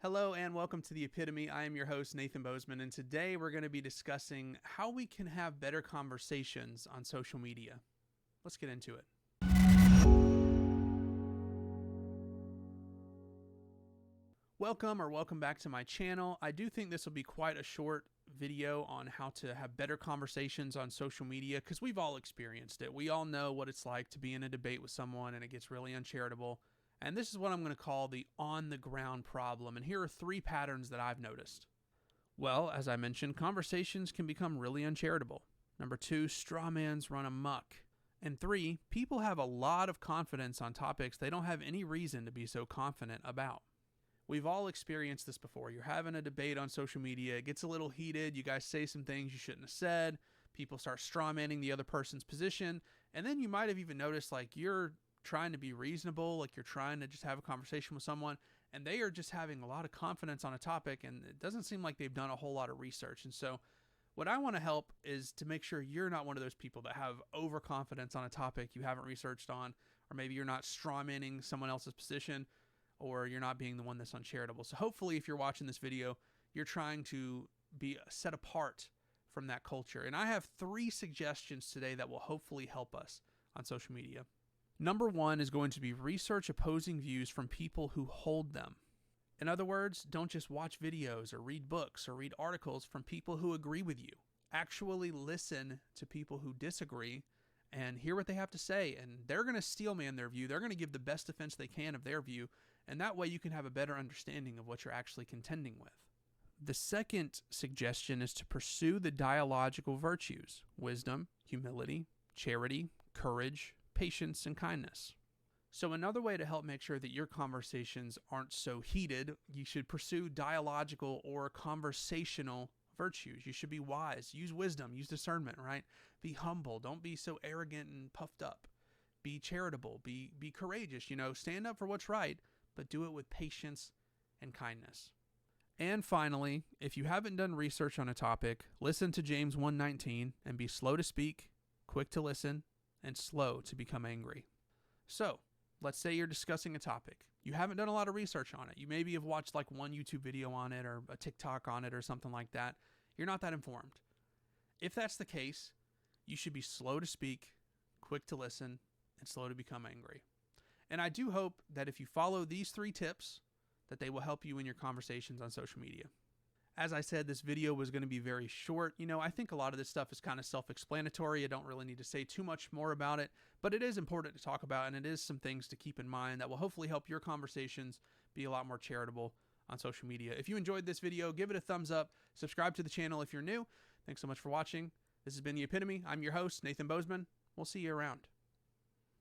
Hello and welcome to The Epitome. I am your host, Nathan Bozeman, and today we're going to be discussing how we can have better conversations on social media. Let's get into it. Welcome back to my channel. I do think this will be quite a short video on how to have better conversations on social media because we've all experienced it. We all know what it's like to be in a debate with someone and it gets really uncharitable. And this is what I'm going to call the on-the-ground problem. And here are 3 patterns that I've noticed. Well, as I mentioned, conversations can become really uncharitable. Number 2, straw mans run amok. And 3, people have a lot of confidence on topics they don't have any reason to be so confident about. We've all experienced this before. You're having a debate on social media. It gets a little heated. You guys say some things you shouldn't have said. People start straw manning the other person's position. And then you might have even noticed like you're trying to be reasonable, like you're trying to just have a conversation with someone, and they are just having a lot of confidence on a topic, and it doesn't seem like they've done a whole lot of research. And so what I want to help is to make sure you're not one of those people that have overconfidence on a topic you haven't researched on, or maybe you're not strawmanning someone else's position, or you're not being the one that's uncharitable. So hopefully if you're watching this video, you're trying to be set apart from that culture. And I have 3 suggestions today that will hopefully help us on social media. Number 1 is going to be research opposing views from people who hold them. In other words, don't just watch videos or read books or read articles from people who agree with you. Actually listen to people who disagree and hear what they have to say. And they're going to steelman their view. They're going to give the best defense they can of their view. And that way you can have a better understanding of what you're actually contending with. The second suggestion is to pursue the dialogical virtues: wisdom, humility, charity, courage, patience, and kindness. So another way to help make sure that your conversations aren't so heated, you should pursue dialogical or conversational virtues. You should be wise, use wisdom, use discernment, right? Be humble, don't be so arrogant and puffed up. Be charitable, be courageous, stand up for what's right, but do it with patience and kindness. And finally, if you haven't done research on a topic, listen to James 1:19 and be slow to speak, quick to listen, and slow to become angry. So, let's say you're discussing a topic. You haven't done a lot of research on it. You maybe have watched like one YouTube video on it or a TikTok on it or something like that. You're not that informed. If that's the case, you should be slow to speak, quick to listen, and slow to become angry. And I do hope that if you follow these 3 tips, that they will help you in your conversations on social media. As I said, this video was going to be very short. I think a lot of this stuff is kind of self-explanatory. I don't really need to say too much more about it, but it is important to talk about, and it is some things to keep in mind that will hopefully help your conversations be a lot more charitable on social media. If you enjoyed this video, give it a thumbs up. Subscribe to the channel if you're new. Thanks so much for watching. This has been The Epitome. I'm your host, Nathan Bozeman. We'll see you around.